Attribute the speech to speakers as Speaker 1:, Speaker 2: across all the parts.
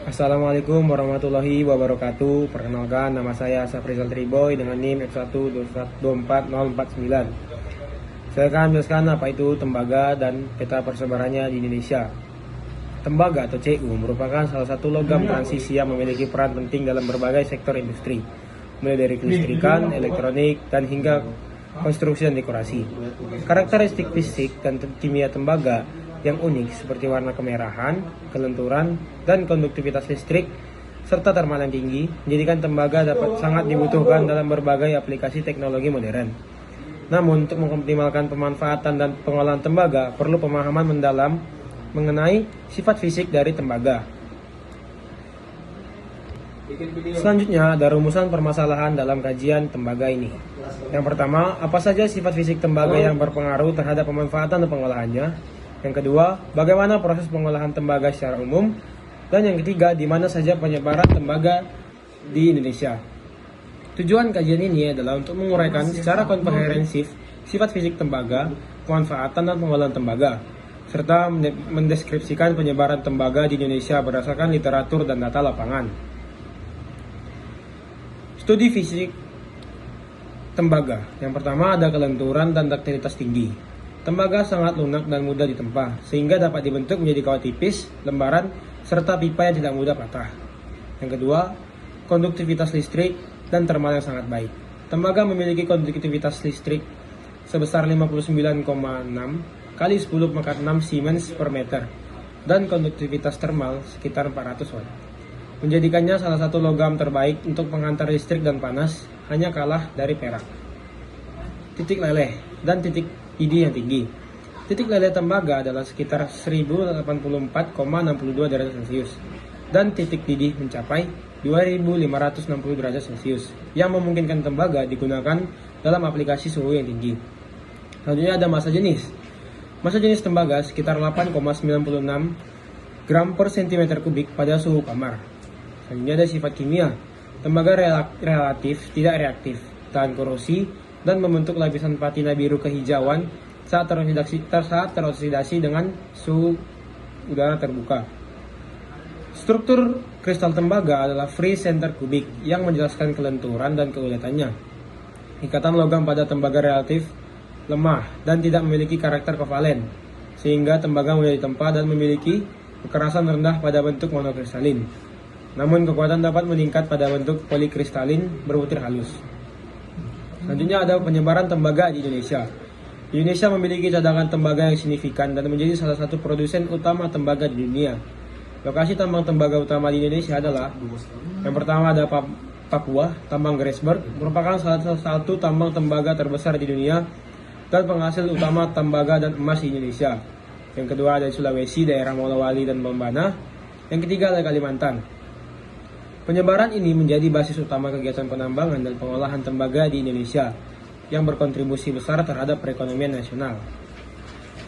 Speaker 1: Assalamualaikum warahmatullahi wabarakatuh. Perkenalkan, nama saya Safrizal Triboy dengan NIM F1224049. Saya akan menjelaskan apa itu tembaga dan peta persebarannya di Indonesia. Tembaga atau CU merupakan salah satu logam transisi yang memiliki peran penting dalam berbagai sektor industri, mulai dari kelistrikan, elektronik, dan hingga konstruksi dan dekorasi. Karakteristik fisik dan kimia tembaga yang unik seperti warna kemerahan, kelenturan, dan konduktivitas listrik, serta thermal yang tinggi, menjadikan tembaga dapat sangat dibutuhkan dalam berbagai aplikasi teknologi modern. Namun, untuk mengoptimalkan pemanfaatan dan pengolahan tembaga, perlu pemahaman mendalam mengenai sifat fisik dari tembaga. Selanjutnya, ada rumusan permasalahan dalam kajian tembaga ini. Yang pertama, apa saja sifat fisik tembaga yang berpengaruh terhadap pemanfaatan dan pengolahannya? Yang kedua, bagaimana proses pengolahan tembaga secara umum? Dan yang ketiga, di mana saja penyebaran tembaga di Indonesia? Tujuan kajian ini adalah untuk menguraikan secara komprehensif sifat fisik tembaga, pemanfaatan dan pengolahan tembaga, serta mendeskripsikan penyebaran tembaga di Indonesia berdasarkan literatur dan data lapangan. Studi fisik tembaga. Yang pertama ada kelenturan dan duktilitas tinggi. Tembaga sangat lunak dan mudah ditempa, sehingga dapat dibentuk menjadi kawat tipis, lembaran, serta pipa yang tidak mudah patah. Yang kedua, konduktivitas listrik dan thermal yang sangat baik. Tembaga memiliki konduktivitas listrik sebesar 59,6 kali 10⁻⁶ Siemens per meter dan konduktivitas thermal sekitar 400 watt. Menjadikannya salah satu logam terbaik untuk penghantar listrik dan panas, hanya kalah dari perak. Titik leleh dan titik ID yang tinggi. Titik leleh tembaga adalah sekitar 1084,62 derajat Celcius dan titik didih mencapai 2560 derajat Celcius yang memungkinkan tembaga digunakan dalam aplikasi suhu yang tinggi. Selanjutnya ada massa jenis. Massa jenis tembaga sekitar 8,96 gram per cm kubik pada suhu kamar. Selanjutnya ada sifat kimia. Tembaga relatif tidak reaktif, tahan korosi, dan membentuk lapisan patina biru kehijauan saat teroksidasi dengan suhu udara terbuka. Struktur kristal tembaga adalah free center kubik yang menjelaskan kelenturan dan keuletannya. Ikatan logam pada tembaga relatif lemah dan tidak memiliki karakter kovalen, sehingga tembaga mudah ditempa dan memiliki kekerasan rendah pada bentuk monokristalin. Namun kekuatan dapat meningkat pada bentuk polikristalin berbutir halus. Selanjutnya ada penyebaran tembaga di Indonesia. Indonesia memiliki cadangan tembaga yang signifikan dan menjadi salah satu produsen utama tembaga di dunia. Lokasi tambang tembaga utama di Indonesia adalah yang pertama ada Papua, tambang Grasberg merupakan salah satu tambang tembaga terbesar di dunia dan penghasil utama tembaga dan emas di Indonesia. Yang kedua ada Sulawesi, daerah Morowali dan Bombana. Yang ketiga ada Kalimantan. Penyebaran ini menjadi basis utama kegiatan penambangan dan pengolahan tembaga di Indonesia yang berkontribusi besar terhadap perekonomian nasional.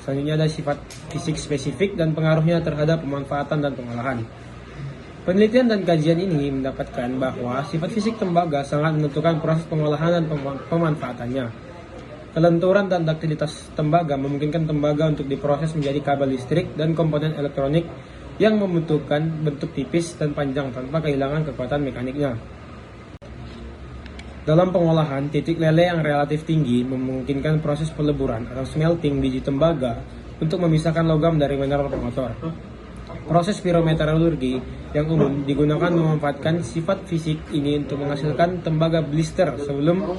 Speaker 1: Selanjutnya ada sifat fisik spesifik dan pengaruhnya terhadap pemanfaatan dan pengolahan. Penelitian dan kajian ini mendapatkan bahwa sifat fisik tembaga sangat menentukan proses pengolahan dan pemanfaatannya. Kelenturan dan duktilitas tembaga memungkinkan tembaga untuk diproses menjadi kabel listrik dan komponen elektronik yang membutuhkan bentuk tipis dan panjang tanpa kehilangan kekuatan mekaniknya. Dalam pengolahan, titik leleh yang relatif tinggi memungkinkan proses peleburan atau smelting biji tembaga untuk memisahkan logam dari mineral pengotor. Proses pirometalurgi yang umum digunakan memanfaatkan sifat fisik ini untuk menghasilkan tembaga blister sebelum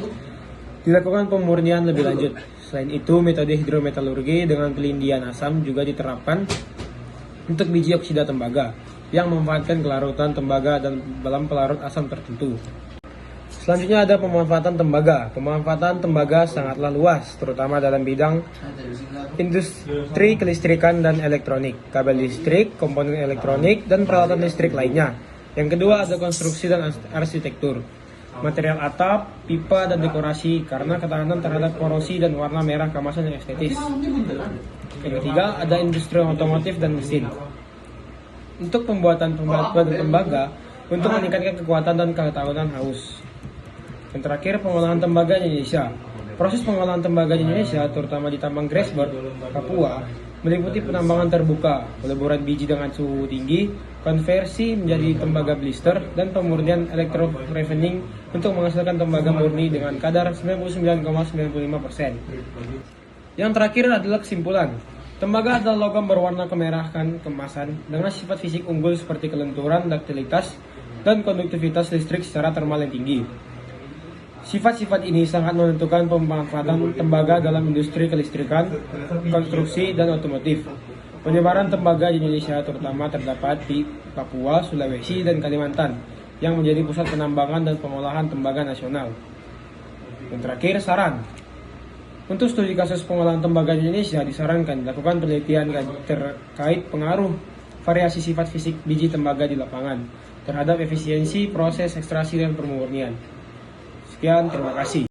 Speaker 1: dilakukan pemurnian lebih lanjut. Selain itu, metode hidrometalurgi dengan pelindian asam juga diterapkan untuk biji oksida tembaga yang memanfaatkan kelarutan tembaga dan dalam pelarut asam tertentu. Selanjutnya ada pemanfaatan tembaga. Pemanfaatan tembaga sangatlah luas, terutama dalam bidang industri kelistrikan dan elektronik, kabel listrik, komponen elektronik, dan peralatan listrik lainnya. Yang kedua ada konstruksi dan arsitektur, material atap, pipa, dan dekorasi karena ketahanan terhadap korosi dan warna merah kemasan yang estetis. Yang ketiga ada industri otomotif dan mesin. Untuk pembuatan tembaga untuk meningkatkan kekuatan dan ketahanan haus. Yang terakhir pengolahan tembaga di Indonesia. Proses pengolahan tembaga di Indonesia, terutama di tambang Grasberg, Papua, meliputi penambangan terbuka, peleburan biji dengan suhu tinggi, konversi menjadi tembaga blister, dan pemurnian elektrorefining untuk menghasilkan tembaga murni dengan kadar 99,95%. Yang terakhir adalah kesimpulan. Tembaga adalah logam berwarna kemerahan kemasan dengan sifat fisik unggul seperti kelenturan, daktilitas, dan konduktivitas listrik secara termal yang tinggi. Sifat-sifat ini sangat menentukan pemanfaatan tembaga dalam industri kelistrikan, konstruksi, dan otomotif. Penyebaran tembaga di Indonesia terutama terdapat di Papua, Sulawesi, dan Kalimantan yang menjadi pusat penambangan dan pengolahan tembaga nasional. Yang terakhir, saran. Untuk studi kasus pengolahan tembaga di Indonesia, disarankan dilakukan penelitian terkait pengaruh variasi sifat fisik biji tembaga di lapangan terhadap efisiensi proses ekstraksi dan pemurnian. Sekian, terima kasih.